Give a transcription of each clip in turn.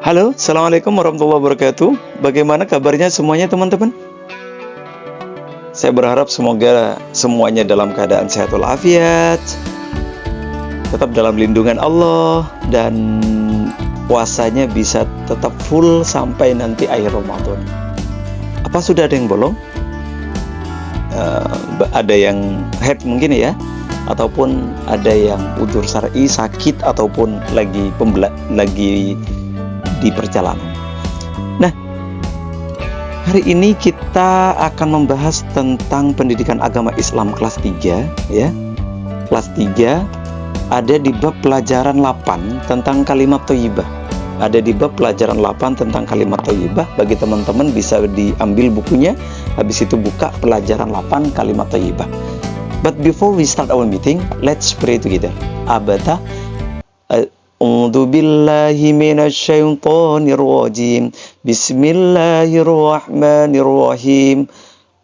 Halo, Assalamualaikum warahmatullahi wabarakatuh. Bagaimana kabarnya semuanya teman-teman? Saya berharap semoga semuanya dalam keadaan sehat walafiat, tetap dalam lindungan Allah, dan puasanya bisa tetap full sampai nanti akhir Ramadan. Apa sudah ada yang bolong? Ada yang head mungkin ya, ataupun ada yang udzur syar'i, sakit, ataupun lagi di perjalanan. Nah, hari ini kita akan membahas tentang pendidikan agama Islam kelas 3 ya. Kelas 3 ada di bab pelajaran 8 tentang kalimat thayyibah. Ada di bab pelajaran 8 tentang kalimat thayyibah. Bagi teman-teman bisa diambil bukunya, habis itu buka pelajaran 8 kalimat thayyibah. But before we start our meeting, let's pray together. Abata A'udzu billahi minasyaitonir rajim. Bismillahirrahmanirrahim.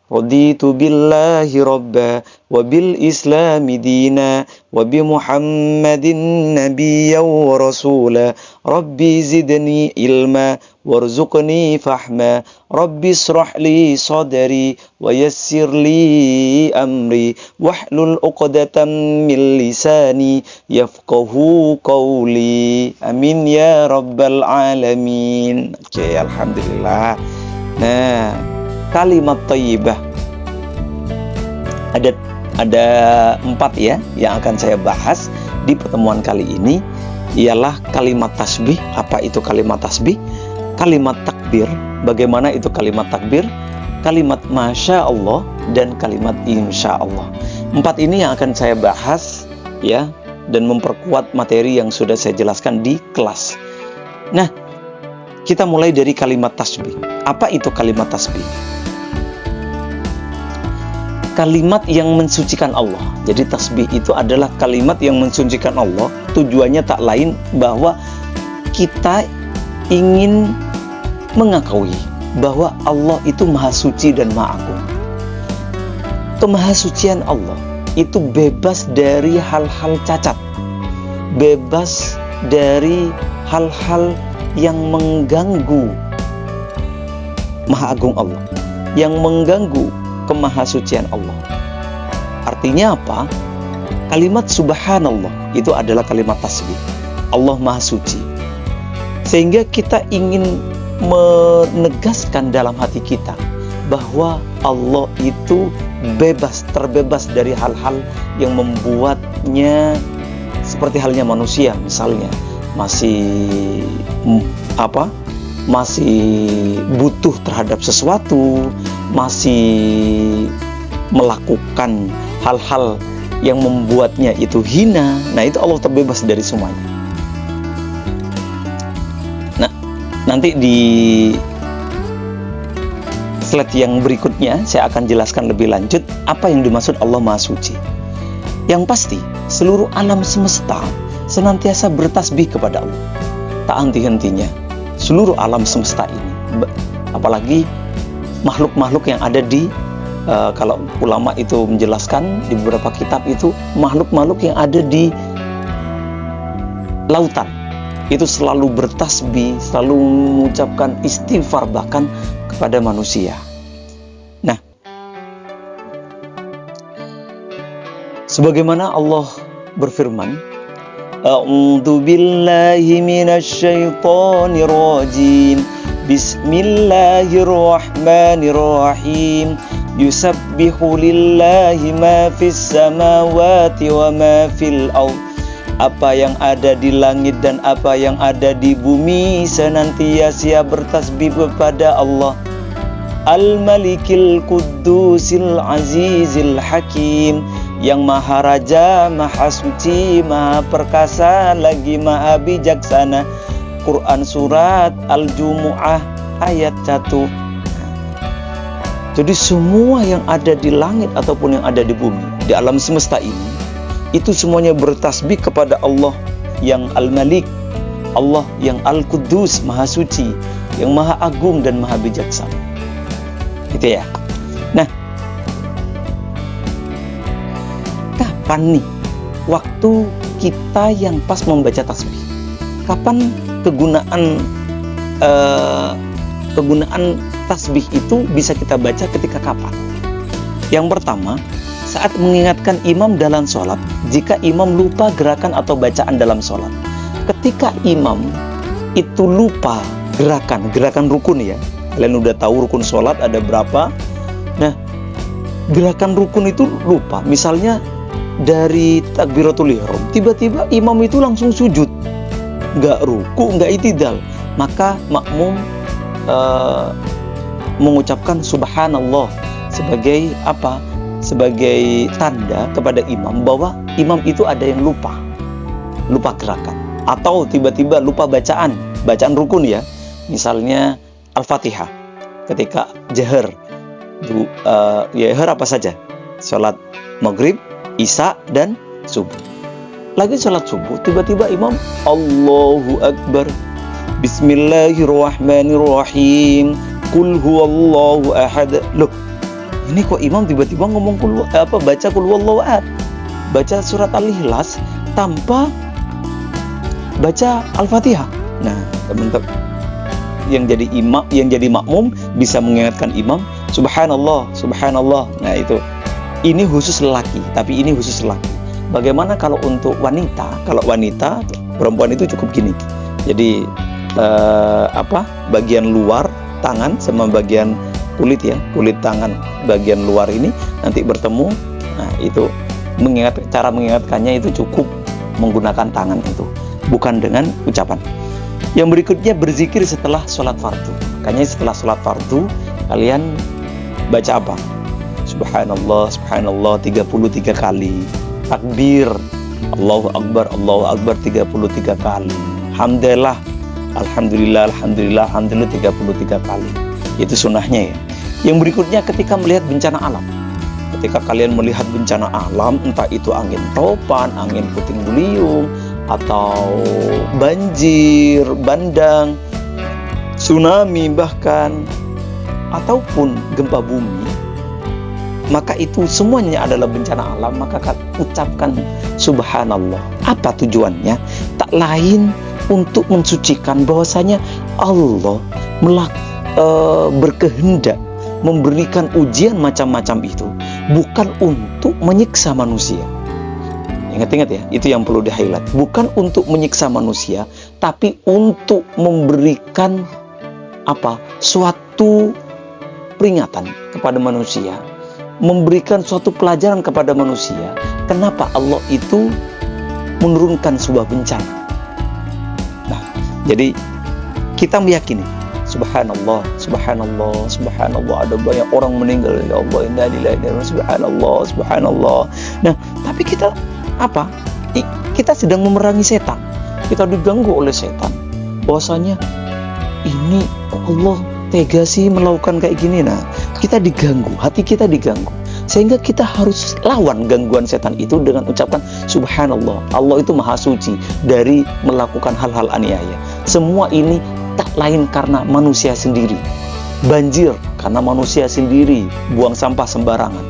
Raditu billahi rabba wa bil islami dina wa bi Muhammadin nabiyyan wa rasula. Rabbi zidni ilma warzuqni fahma. Rabbi israh li sadri wa yassir li amri wahlul 'uqdatam min lisani yafqahu qawli. Amin ya rabbal alamin. Oke, alhamdulillah. Nah, kalimat thayyibah ada 4 ya yang akan saya bahas di pertemuan kali ini, ialah kalimat tasbih. Apa itu kalimat tasbih? Kalimat takbir. Bagaimana itu kalimat takbir? Kalimat masya Allah dan kalimat insya Allah. 4 ini yang akan saya bahas ya, dan memperkuat materi yang sudah saya jelaskan di kelas. Nah, kita mulai dari kalimat tasbih. Apa itu kalimat tasbih? Kalimat yang mensucikan Allah. Jadi tasbih itu adalah kalimat yang mensucikan Allah. Tujuannya tak lain bahwa kita ingin mengakui bahwa Allah itu maha suci dan maha agung. Kemahasucian Allah itu bebas dari hal-hal cacat, bebas dari hal-hal yang mengganggu maha agung Allah, yang mengganggu kemahasucian Allah. Artinya apa? Kalimat subhanallah itu adalah kalimat tasbih. Allah maha suci. Sehingga kita ingin menegaskan dalam hati kita bahwa Allah itu terbebas dari hal-hal yang membuatnya seperti halnya manusia, misalnya masih butuh terhadap sesuatu, masih melakukan hal-hal yang membuatnya itu hina. Nah, itu Allah terbebas dari semuanya. Nah, nanti di slide yang berikutnya saya akan jelaskan lebih lanjut apa yang dimaksud Allah Maha Suci. Yang pasti, seluruh alam semesta senantiasa bertasbih kepada Allah, tak henti-hentinya. Seluruh alam semesta ini, apalagi makhluk-makhluk yang ada di kalau ulama itu menjelaskan di beberapa kitab, itu makhluk-makhluk yang ada di lautan itu selalu bertasbih, selalu mengucapkan istighfar bahkan kepada manusia. Nah, sebagaimana Allah berfirman, A'udzu billahi minasyaitonir rajim. Bismillahirrahmanirrahim. Yusabbihu lillahi ma fis samawati wa ma fil ardh. Apa yang ada di langit dan apa yang ada di bumi senantiasa bertasbih kepada Allah. Al-Malikil Quddusil Azizil Hakim, yang maha raja, maha suci, maha perkasa, lagi maha bijaksana. Quran surat Al-Jumu'ah ayat 1. Jadi semua yang ada di langit ataupun yang ada di bumi, di alam semesta ini, itu semuanya bertasbih kepada Allah yang Al-Malik, Allah yang Al-Quddus, maha suci, yang maha agung dan maha bijaksana. Gitu ya. Nah, kapan nih waktu kita yang pas membaca tasbih? Kapan kegunaan penggunaan tasbih itu bisa kita baca ketika kapan? Yang pertama, saat mengingatkan imam dalam sholat, jika imam lupa gerakan atau bacaan dalam sholat. Ketika imam itu lupa gerakan rukun ya, kalian udah tahu rukun sholat ada berapa. Nah, gerakan rukun itu lupa, misalnya dari takbiratul ihram, tiba-tiba imam itu langsung sujud, nggak ruku, nggak itidal, maka makmum mengucapkan subhanallah sebagai apa? Sebagai tanda kepada imam bahwa imam itu ada yang lupa gerakan, atau tiba-tiba lupa bacaan rukun ya, misalnya Al-Fatihah ketika jahar, jahar apa saja, sholat maghrib, isya, dan subuh. Lagi sholat subuh, tiba-tiba imam Allahu Akbar, Bismillahirrahmanirrahim, Qul huwallahu ahad. Loh, ini kok imam tiba-tiba ngomong baca Qul huwallahu ahad, baca surat Al-Ikhlas tanpa baca Al-Fatihah. Nah, teman-teman yang jadi imam, yang jadi makmum bisa mengingatkan imam subhanallah, subhanallah. Nah, itu. Ini khusus lelaki, tapi ini khusus lelaki. Bagaimana kalau untuk wanita? Kalau wanita, perempuan itu cukup gini. Jadi bagian luar tangan sama bagian kulit ya, kulit tangan bagian luar ini nanti bertemu. Nah, itu cara mengingatkannya itu cukup menggunakan tangan itu, bukan dengan ucapan. Yang berikutnya berzikir setelah sholat fardu. Makanya setelah sholat fardu kalian baca apa? Subhanallah, subhanallah 33 kali. Takbir, Allahu Akbar 33 kali. Alhamdulillah, alhamdulillah, alhamdulillah, alhamdulillah 33 kali. Itu sunnahnya ya. Yang berikutnya ketika melihat bencana alam. Ketika kalian melihat bencana alam, entah itu angin topan, angin puting beliung, atau banjir, bandang, tsunami bahkan, ataupun gempa bumi, maka itu semuanya adalah bencana alam, maka ucapkan subhanallah. Apa tujuannya? Tak lain untuk mensucikan bahwasanya Allah berkehendak memberikan ujian macam-macam itu bukan untuk menyiksa manusia. Ingat-ingat ya, itu yang perlu di-highlight. Bukan untuk menyiksa manusia, tapi untuk memberikan suatu peringatan kepada manusia, memberikan suatu pelajaran kepada manusia. Kenapa Allah itu menurunkan sebuah bencana? Nah, jadi kita meyakini subhanallah, subhanallah, subhanallah, ada banyak orang meninggal, ya Allah, inna lillahi wa inna ilaihi raji'un, subhanallah, subhanallah. Nah, tapi kita kita sedang memerangi setan. Kita diganggu oleh setan. Bahwasanya ini Allah tega sih melakukan kayak gini. Nah, kita diganggu, hati kita diganggu, sehingga kita harus lawan gangguan setan itu dengan ucapan subhanallah. Allah itu maha suci dari melakukan hal-hal aniaya. Semua ini tak lain karena manusia sendiri. Banjir karena manusia sendiri buang sampah sembarangan,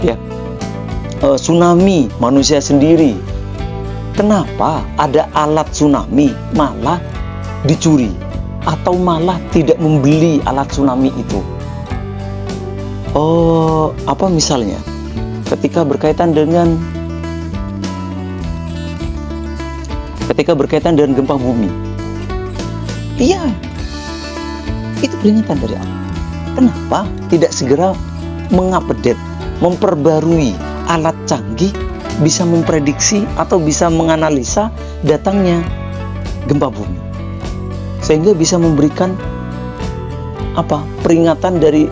ya. Tsunami manusia sendiri. Kenapa ada alat tsunami malah dicuri atau malah tidak membeli alat tsunami itu? Misalnya ketika berkaitan dengan gempa bumi, iya, itu peringatan dari Allah. Kenapa tidak segera mengupdate, memperbarui alat canggih bisa memprediksi atau bisa menganalisa datangnya gempa bumi, sehingga bisa memberikan peringatan dari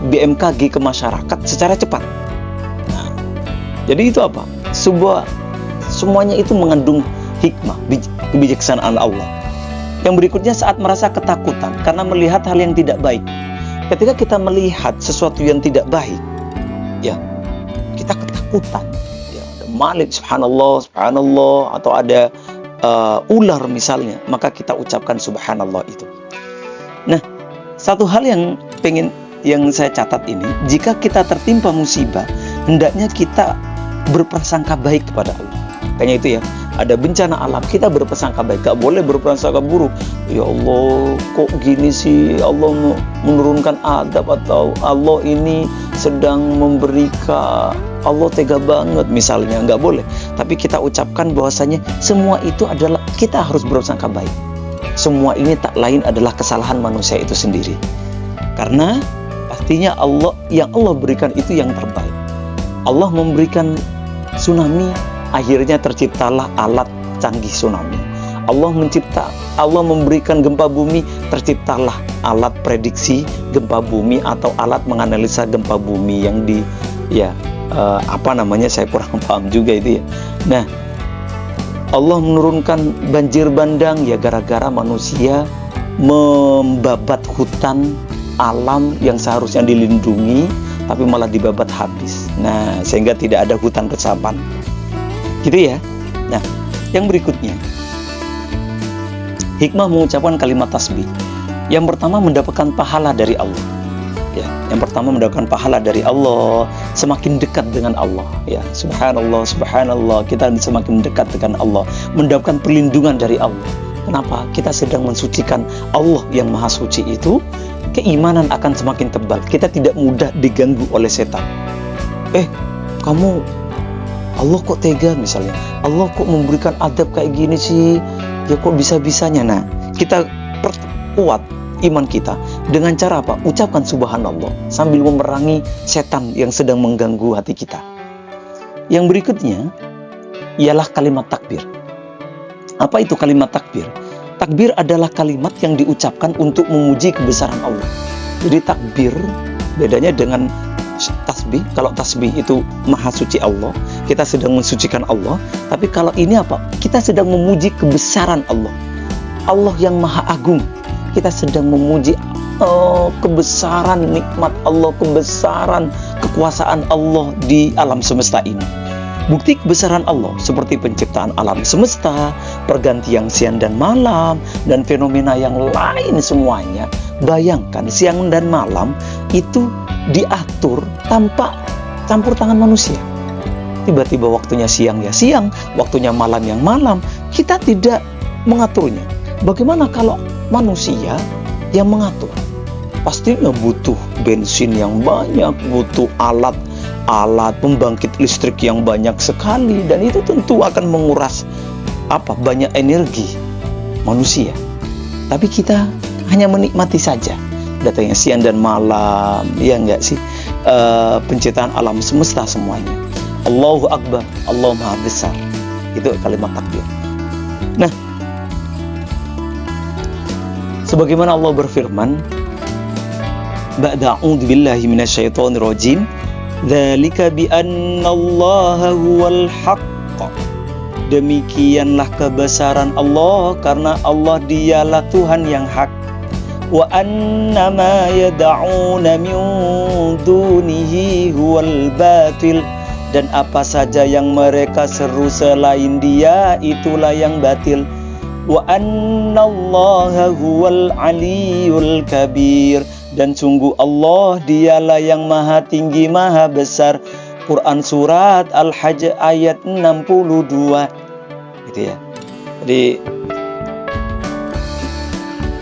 BMKG ke masyarakat secara cepat. Nah, jadi itu semuanya itu mengandung hikmah, kebijaksanaan Allah. Yang berikutnya saat merasa ketakutan karena melihat hal yang tidak baik. Ketika kita melihat sesuatu yang tidak baik, ya, kita ketakutan, ya, ada malik, subhanallah, subhanallah, atau ada ular misalnya, maka kita ucapkan subhanallah itu. Nah, satu hal yang saya catat ini, jika kita tertimpa musibah, hendaknya kita berprasangka baik kepada Allah. Makanya itu ya, ada bencana alam, kita berprasangka baik, gak boleh berprasangka buruk. Ya Allah, kok gini sih, Allah menurunkan adab, atau Allah ini sedang memberikan, Allah tega banget misalnya, nggak boleh. Tapi kita ucapkan bahwasanya semua itu adalah, kita harus berprasangka baik. Semua ini tak lain adalah kesalahan manusia itu sendiri. Karena pastinya Allah, yang Allah berikan itu yang terbaik. Allah memberikan tsunami, akhirnya terciptalah alat canggih tsunami. Allah memberikan gempa bumi, terciptalah alat prediksi gempa bumi atau alat menganalisa gempa bumi yang saya kurang paham juga itu ya. Nah, Allah menurunkan banjir bandang ya gara-gara manusia membabat hutan alam yang seharusnya dilindungi, tapi malah dibabat habis. Nah, sehingga tidak ada hutan resapan. Gitu ya. Nah, yang berikutnya, hikmah mengucapkan kalimat tasbih. Yang pertama, mendapatkan pahala dari Allah. Ya, yang pertama mendapatkan pahala dari Allah, semakin dekat dengan Allah. Ya, subhanallah, subhanallah, kita semakin dekat dengan Allah, mendapatkan perlindungan dari Allah. Kenapa? Kita sedang mensucikan Allah yang maha suci itu, keimanan akan semakin tebal. Kita tidak mudah diganggu oleh setan. Kamu, Allah kok tega misalnya, Allah kok memberikan adab kayak gini sih, ya kok bisa-bisanya. Nah, kita perkuat iman kita dengan cara apa? Ucapkan subhanallah sambil memerangi setan yang sedang mengganggu hati kita. Yang berikutnya ialah kalimat takbir. Apa itu kalimat takbir? Takbir adalah kalimat yang diucapkan untuk memuji kebesaran Allah. Jadi takbir bedanya dengan tasbih. Kalau tasbih itu maha suci Allah, kita sedang mensucikan Allah. Tapi kalau ini apa? Kita sedang memuji kebesaran Allah, Allah yang maha agung. Kita sedang memuji kebesaran nikmat Allah, kebesaran kekuasaan Allah di alam semesta ini. Bukti kebesaran Allah seperti penciptaan alam semesta, pergantian siang dan malam, dan fenomena yang lain semuanya. Bayangkan siang dan malam itu diatur tanpa campur tangan manusia. Tiba-tiba waktunya siang ya siang, waktunya malam yang malam, kita tidak mengaturnya. Bagaimana kalau manusia yang mengatur? Pastinya butuh bensin yang banyak, butuh alat pembangkit listrik yang banyak sekali, dan itu tentu akan menguras banyak energi manusia. Tapi kita hanya menikmati saja datangnya siang dan malam, ya enggak sih, penciptaan alam semesta semuanya. Allahu Akbar, Allah Maha Besar. Itu kalimat takbir. Nah, sebagaimana Allah berfirman, ba'da a'udzu billahi minasyaitonir rajim, dzalika bi annallaha huwal haqq. Demikianlah kebesaran Allah karena Allah dialah Tuhan yang hak. Wa annama yad'una min dunihi huwal batil. Dan apa saja yang mereka seru selain Dia itulah yang batil. Wa annallaha huwal aliyul kabir. Dan sungguh Allah dialah yang maha tinggi, maha besar. Quran surat Al-Hajj ayat 62. Gitu ya. Jadi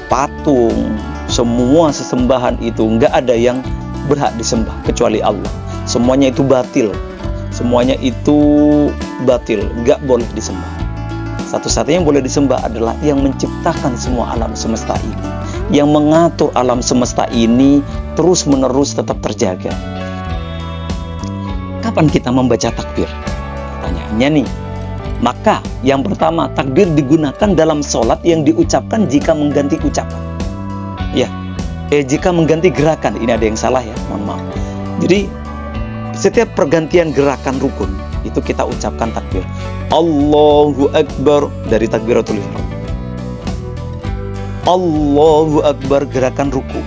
patung, semua sesembahan itu nggak ada yang berhak disembah kecuali Allah. Semuanya itu batil. Semuanya itu batil, nggak boleh disembah. Satu-satunya yang boleh disembah adalah yang menciptakan semua alam semesta ini, yang mengatur alam semesta ini terus-menerus tetap terjaga. Kapan kita membaca takbir? Pertanyaannya nih. Maka yang pertama, takbir digunakan dalam sholat yang diucapkan jika mengganti ucapan. Ya, jika mengganti gerakan. Ini ada yang salah ya, mohon maaf. Jadi setiap pergantian gerakan rukun itu kita ucapkan takbir. Allahu Akbar dari takbiratul ihram. Allahu Akbar gerakan ruku.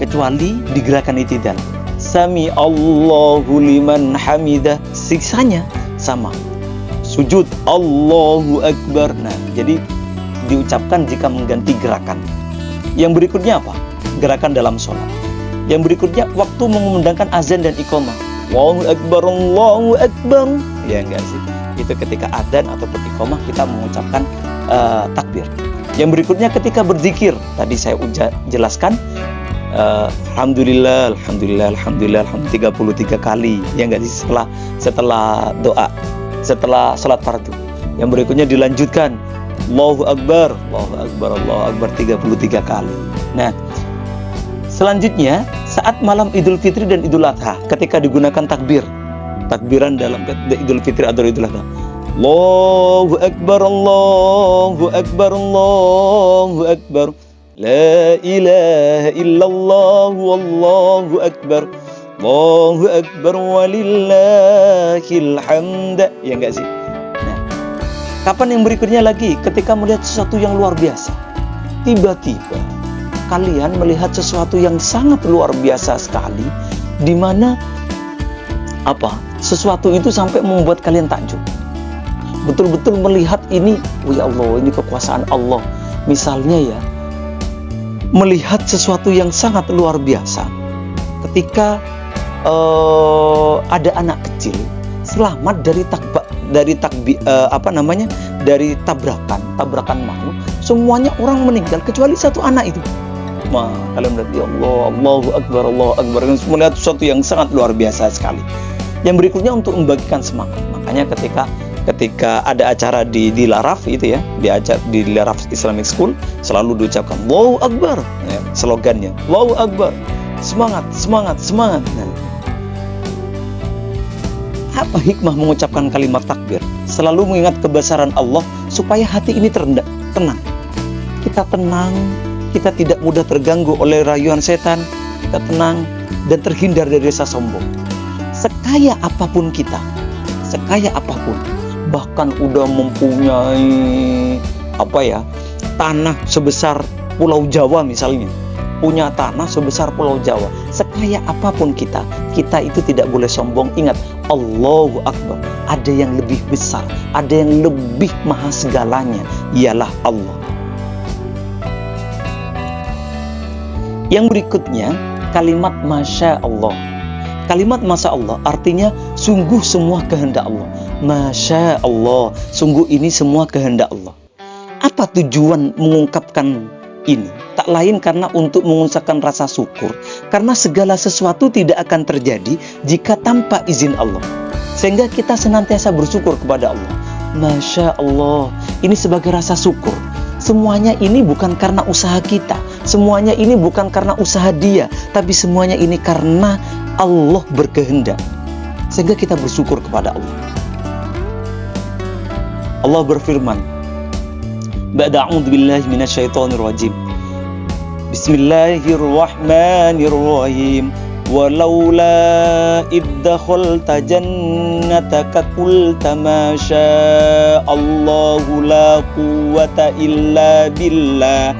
Kecuali di gerakan i'tidal. Sami Allahu liman hamidah, sisanya sama. Sujud Allahu Akbar. Nah, jadi diucapkan jika mengganti gerakan. Yang berikutnya apa? Gerakan dalam sholat. Yang berikutnya waktu mengumandangkan azan dan iqamah. Allahu Akbar, Allahu Akbar. Ya enggak sih? Itu ketika adzan ataupun iqamah kita mengucapkan takbir. Yang berikutnya ketika berzikir, tadi saya jelaskan alhamdulillah 33 kali, ya enggak sih, setelah doa, setelah salat fardu. Yang berikutnya dilanjutkan Allahu Akbar 33 kali. Nah, selanjutnya saat malam Idul Fitri dan Idul Adha, ketika digunakan takbiran dalam Idul Fitri atau Idul Adha, Allahu Akbar Allahu Akbar Allahu Akbar, la ilaha illallah wallahu akbar Allahu akbar walillahil hamd, ya enggak sih? Nah, kapan yang berikutnya lagi? Ketika melihat sesuatu yang luar biasa, tiba-tiba kalian melihat sesuatu yang sangat luar biasa sekali, di mana sesuatu itu sampai membuat kalian takjub, betul-betul melihat ini, oh ya Allah, ini kekuasaan Allah. Misalnya ya, melihat sesuatu yang sangat luar biasa ketika ada anak kecil selamat dari tabrakan maut, semuanya orang meninggal kecuali satu anak itu. Kalian berarti ya Allah, Allahu Akbar Allahu Akbar, melihat sesuatu yang sangat luar biasa sekali. Yang berikutnya untuk membagikan semangat, makanya ketika ada acara di Laraf itu ya, di Laraf Islamic School, selalu diucapkan Allahu Akbar, ya, slogannya Allahu Akbar, semangat. Nah, apa hikmah mengucapkan kalimat takbir? Selalu mengingat kebesaran Allah supaya hati ini tenang. Kita tenang, kita tidak mudah terganggu oleh rayuan setan, kita tenang dan terhindar dari rasa sombong. Sekaya apapun kita, bahkan udah mempunyai tanah sebesar Pulau Jawa misalnya, punya tanah sebesar Pulau Jawa, sekaya apapun kita itu tidak boleh sombong. Ingat, Allahu Akbar, ada yang lebih besar, ada yang lebih maha segalanya, ialah Allah. Yang berikutnya kalimat Masya Allah. Kalimat Masya Allah artinya sungguh semua kehendak Allah. Masya Allah, sungguh ini semua kehendak Allah. Apa tujuan mengungkapkan ini? Tak lain karena untuk mengucapkan rasa syukur, karena segala sesuatu tidak akan terjadi jika tanpa izin Allah. Sehingga kita senantiasa bersyukur kepada Allah. Masya Allah, ini sebagai rasa syukur. Semuanya ini bukan karena usaha kita, semuanya ini bukan karena usaha dia, tapi semuanya ini karena Allah berkehendak. Sehingga kita bersyukur kepada Allah. Allah berfirman, Ba'da a'udzu billahi minasyaitonir rajim. Bismillahirrahmanirrahim. Walaula iddakhalta jannataka qulta ma sya'allahu la quwwata illa billah.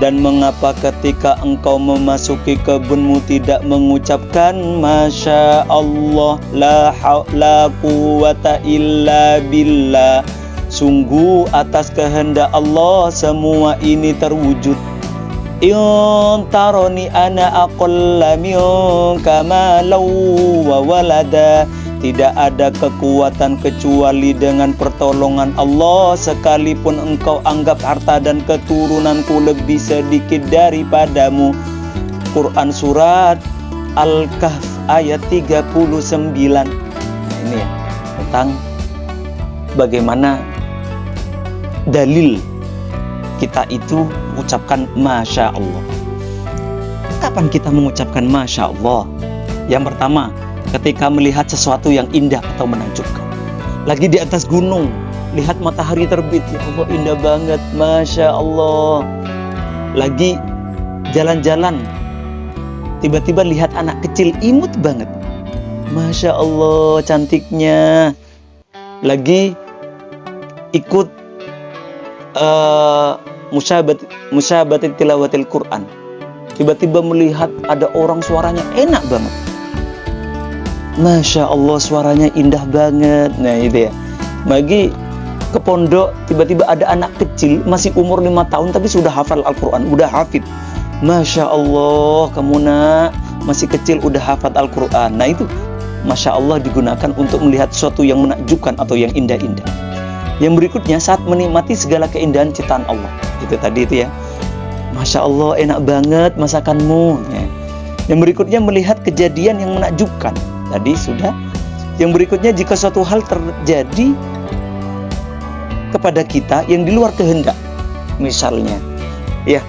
Dan mengapa ketika engkau memasuki kebunmu tidak mengucapkan Masya Allah, la quwwata illa billah, sungguh atas kehendak Allah semua ini terwujud. In taroni ana aqalla minka malau wa walada. Tidak ada kekuatan kecuali dengan pertolongan Allah, sekalipun engkau anggap harta dan keturunanku lebih sedikit daripadamu. Quran surat Al-Kahf ayat 39. Nah, ini ya, tentang bagaimana dalil kita itu mengucapkan Masya Allah. Kapan kita mengucapkan Masya Allah? Yang pertama, ketika melihat sesuatu yang indah atau menakjubkan. Lagi di atas gunung, lihat matahari terbit, ya Allah indah banget, Masya Allah. Lagi jalan-jalan, tiba-tiba lihat anak kecil imut banget, Masya Allah cantiknya. Lagi ikut musyabat tilawatil Quran, tiba-tiba melihat ada orang suaranya enak banget, Masya Allah suaranya indah banget. Nah itu ya. Bagi ke pondok, tiba-tiba ada anak kecil masih umur 5 tahun tapi sudah hafal Al-Quran, udah hafid. Masya Allah, kamu nak masih kecil udah hafal Al-Quran. Nah itu Masya Allah, digunakan untuk melihat sesuatu yang menakjubkan atau yang indah-indah. Yang berikutnya, saat menikmati segala keindahan ciptaan Allah. Itu tadi itu ya, Masya Allah, enak banget masakanmu ya. Yang berikutnya, melihat kejadian yang menakjubkan. Tadi sudah. Yang berikutnya, jika suatu hal terjadi kepada kita yang di luar kehendak. Misalnya, ya,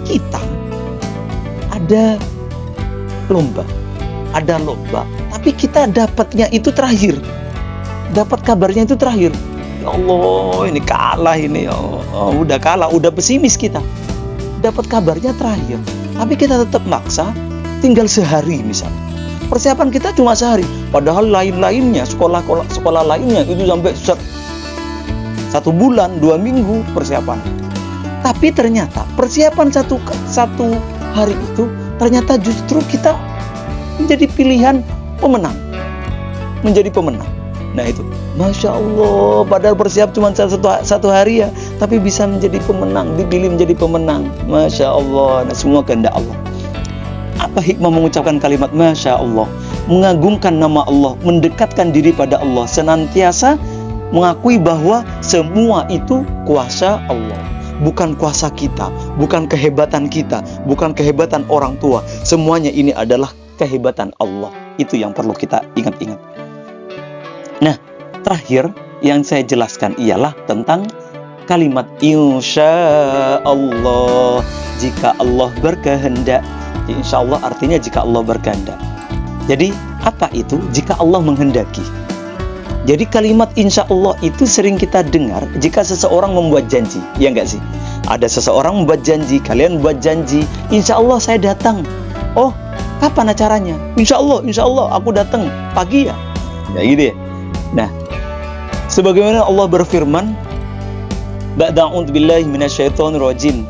kita ada lomba, tapi kita dapatnya itu terakhir. Dapat kabarnya itu terakhir. Ya Allah, ini kalah ini. Udah kalah, udah pesimis kita. Dapat kabarnya terakhir, tapi kita tetap maksa, tinggal sehari misalnya. Persiapan kita cuma sehari, padahal lain-lainnya, sekolah lainnya itu sampai 1 bulan, 2 minggu persiapan. Tapi ternyata persiapan satu hari itu ternyata justru kita menjadi pilihan pemenang, menjadi pemenang. Nah itu, Masya Allah, padahal bersiap cuma satu hari ya, tapi bisa menjadi pemenang, dipilih menjadi pemenang. Masya Allah, nah semua kehendak Allah. Apa hikmah mengucapkan kalimat Masya Allah? Mengagungkan nama Allah, mendekatkan diri pada Allah, senantiasa mengakui bahwa semua itu kuasa Allah. Bukan kuasa kita, bukan kehebatan kita, bukan kehebatan orang tua. Semuanya ini adalah kehebatan Allah. Itu yang perlu kita ingat-ingat. Nah, terakhir yang saya jelaskan ialah tentang kalimat insya Allah. Jika Allah berkehendak, insya Allah artinya jika Allah berkehendak. Jadi apa itu? Jika Allah menghendaki. Jadi kalimat insya Allah itu sering kita dengar jika seseorang membuat janji, ya enggak sih? Ada seseorang membuat janji, kalian membuat janji, insya Allah saya datang. Oh, kapan acaranya? Insya Allah aku datang pagi ya. Ya gitu ya. Nah, sebagaimana Allah berfirman, ba'da a'udzu billahi minasyaitonir rajim,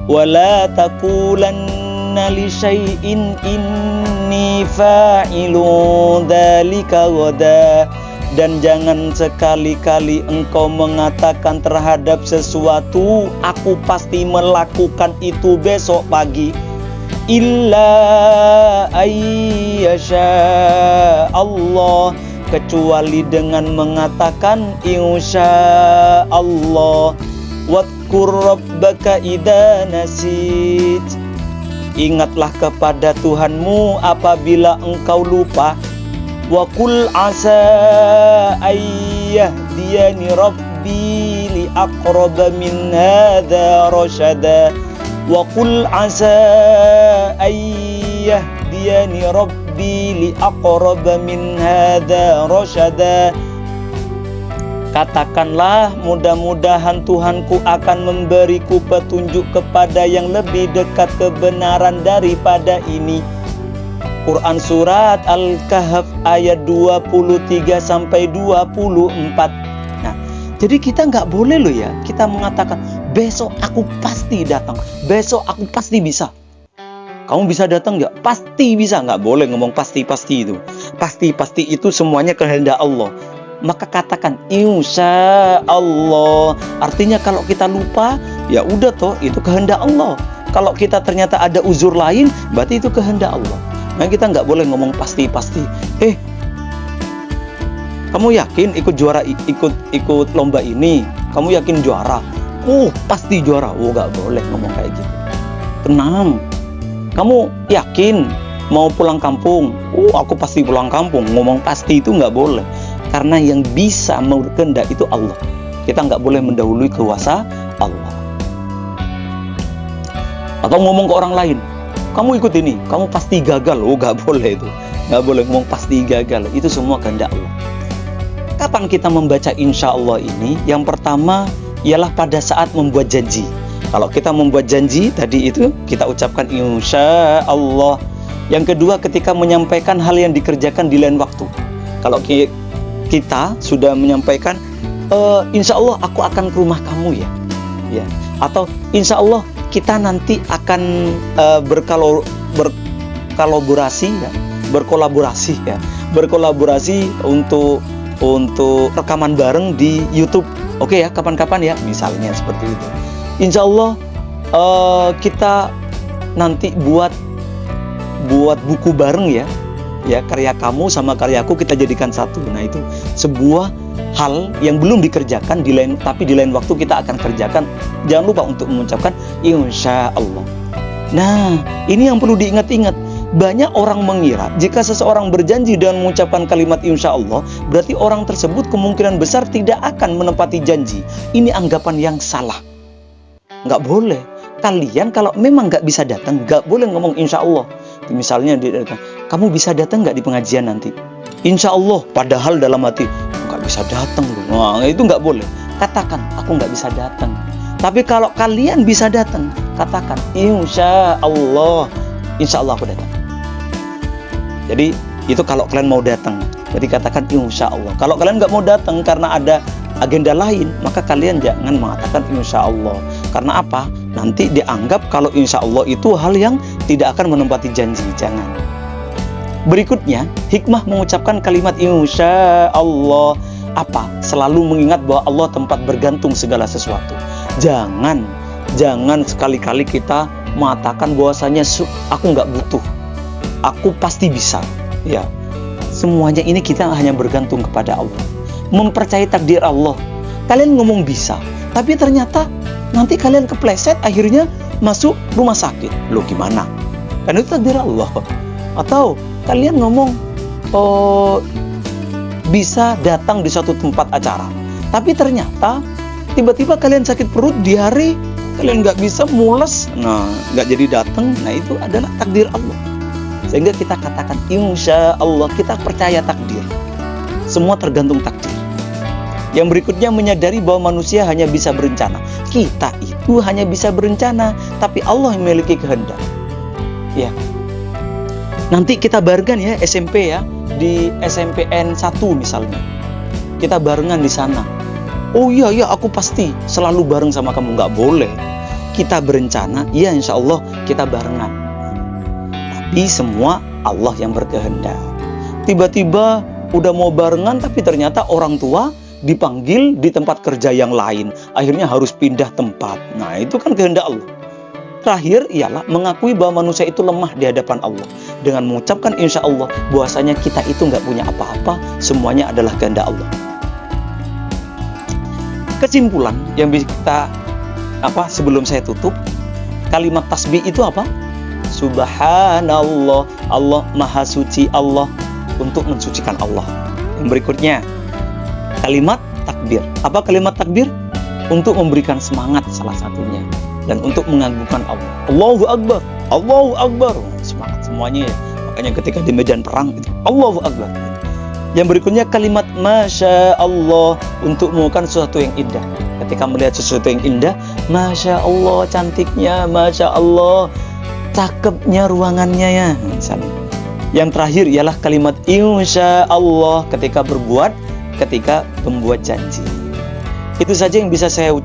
wala taqulanna li syai'in inni fa'ilun dzalika ghadan. Dan jangan sekali-kali engkau mengatakan terhadap sesuatu, aku pasti melakukan itu besok pagi. Illa ayyasha Allah, kecuali dengan mengatakan insya Allah. Wadkur rabbaka idza nasit, ingatlah kepada Tuhanmu apabila engkau lupa. Wa qul asa ayyahdiyani rabbi li aqraba min hadza rasyada. Wa qul asa ayyahdiyani rabbi li aqraba min hadza rasyada. Katakanlah, mudah-mudahan Tuhanku akan memberiku petunjuk kepada yang lebih dekat kebenaran daripada ini. Quran Surat Al-Kahf ayat 23-24. Nah, jadi kita nggak boleh loh ya, kita mengatakan besok aku pasti datang, besok aku pasti bisa. Kamu bisa datang nggak? Pasti bisa. Nggak boleh ngomong pasti-pasti itu. Pasti-pasti itu semuanya kehendak Allah. Maka katakan insya Allah. Artinya kalau kita lupa, ya udah toh, itu kehendak Allah. Kalau kita ternyata ada uzur lain, berarti itu kehendak Allah. Nah, kita nggak boleh ngomong pasti-pasti. Kamu yakin ikut juara, ikut lomba ini? Kamu yakin juara? Pasti juara. Nggak boleh ngomong kayak gitu. Tenang. Kamu yakin mau pulang kampung? Aku pasti pulang kampung. Ngomong pasti itu nggak boleh. Karena yang bisa berkehendak itu Allah. Kita nggak boleh mendahului kuasa Allah. Atau ngomong ke orang lain, kamu ikut ini, kamu pasti gagal. Nggak boleh itu. Nggak boleh ngomong pasti gagal. Itu semua kehendak Allah. Kapan kita membaca insya Allah ini? Yang pertama ialah pada saat membuat janji. Kalau kita membuat janji tadi itu kita ucapkan insya Allah. Yang kedua, ketika menyampaikan hal yang dikerjakan di lain waktu. Kalau kita sudah menyampaikan insya Allah aku akan ke rumah kamu ya. Atau insya Allah kita nanti akan berkolaborasi untuk rekaman bareng di YouTube. Oke ya, kapan-kapan ya, misalnya seperti itu. Insya Allah kita nanti buat buku bareng ya. ya, karya kamu sama karyaku kita jadikan satu. Nah, itu sebuah hal yang belum dikerjakan tapi di lain waktu kita akan kerjakan. Jangan lupa untuk mengucapkan insya Allah. Nah, ini yang perlu diingat-ingat. Banyak orang mengira jika seseorang berjanji dengan mengucapkan kalimat insya Allah, berarti orang tersebut kemungkinan besar tidak akan menepati janji. Ini anggapan yang salah. Nggak boleh. Kalian kalau memang nggak bisa datang, nggak boleh ngomong insya Allah. Misalnya dia datang, kamu bisa datang nggak di pengajian nanti? Insya Allah, padahal dalam hati nggak bisa datang loh. Nah, itu nggak boleh. Katakan aku nggak bisa datang. Tapi kalau kalian bisa datang, katakan insya Allah aku datang. Jadi itu kalau kalian mau datang, jadi katakan insya Allah. Kalau kalian nggak mau datang karena ada agenda lain, maka kalian jangan mengatakan insya Allah. Karena apa? Nanti dianggap kalau insya Allah itu hal yang tidak akan menepati janji. Jangan. Berikutnya, hikmah mengucapkan kalimat insya Allah apa? Selalu mengingat bahwa Allah tempat bergantung segala sesuatu. Jangan sekali-kali kita mengatakan bahwasanya aku nggak butuh, aku pasti bisa. Ya, semuanya ini kita hanya bergantung kepada Allah. Mempercayai takdir Allah. Kalian ngomong bisa, tapi ternyata nanti kalian kepleset, akhirnya masuk rumah sakit. Loh gimana? Kan itu takdir Allah. Atau kalian ngomong bisa datang di suatu tempat acara, tapi ternyata tiba-tiba kalian sakit perut, diare, kalian nggak bisa, mules, nah nggak jadi datang. Nah, itu adalah takdir Allah. Sehingga kita katakan insya Allah, kita percaya takdir. Semua tergantung takdir. Yang berikutnya, menyadari bahwa manusia hanya bisa berencana. Kita itu hanya bisa berencana, tapi Allah yang memiliki kehendak. Ya. Nanti kita barengan ya SMP ya, di SMPN 1 misalnya. Kita barengan di sana. Oh iya, aku pasti selalu bareng sama kamu. Nggak boleh. Kita berencana, ya insya Allah kita barengan. Tapi semua Allah yang berkehendak. Tiba-tiba udah mau barengan, tapi ternyata orang tua dipanggil di tempat kerja yang lain. Akhirnya harus pindah tempat. Nah, itu kan kehendak Allah. Terakhir ialah mengakui bahwa manusia itu lemah di hadapan Allah. Dengan mengucapkan insya Allah bahwasanya kita itu nggak punya apa-apa, semuanya adalah kehendak Allah. Kesimpulan yang bisa kita sebelum saya tutup, kalimat tasbih itu apa? Subhanallah, Allah maha suci Allah, untuk mensucikan Allah. Yang berikutnya, kalimat takbir. Apa kalimat takbir? Untuk memberikan semangat salah satunya, dan untuk mengagungkan Allah. Allahu Akbar, Allahu Akbar. Semangat semuanya ya. Makanya ketika di medan perang itu Allahu Akbar. Yang berikutnya kalimat Masya Allah, untuk melakukan sesuatu yang indah. Ketika melihat sesuatu yang indah, Masya Allah cantiknya, Masya Allah cakepnya ruangannya ya. Misalnya. Yang terakhir ialah kalimat Insya Allah ketika membuat janji. Itu saja yang bisa saya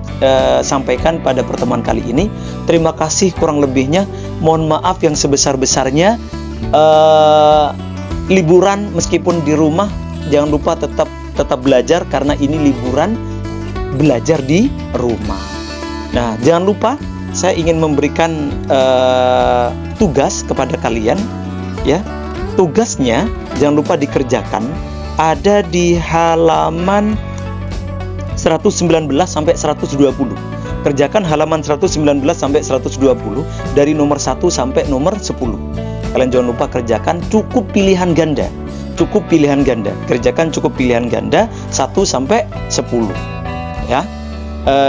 sampaikan pada pertemuan kali ini. Terima kasih kurang lebihnya. Mohon maaf yang sebesar-besarnya. Liburan meskipun di rumah, jangan lupa tetap belajar, karena ini liburan belajar di rumah. Nah, jangan lupa saya ingin memberikan tugas kepada kalian ya. Tugasnya jangan lupa dikerjakan, ada di halaman 119 sampai 120. Kerjakan halaman 119 sampai 120 dari nomor 1 sampai nomor 10. Kalian jangan lupa kerjakan, cukup pilihan ganda. Kerjakan cukup pilihan ganda 1 sampai 10. Ya.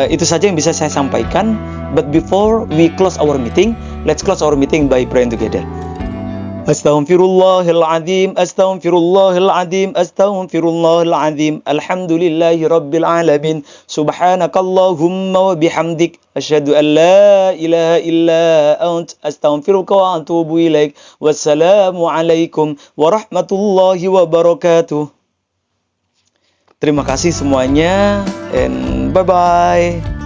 Itu saja yang bisa saya sampaikan. But before we close our meeting, let's close our meeting by praying together. Astaghfirullahaladzim, astaghfirullahaladzim, astaghfirullahaladzim. Alhamdulillahi rabbil alamin. Subhanakallahumma wa bihamdik, asyhadu an la ilaha illa ant, astaghfiruka wa atubu ilaik. Wassalamualaikum warahmatullahi wabarakatuh. Terima kasih semuanya, and bye-bye.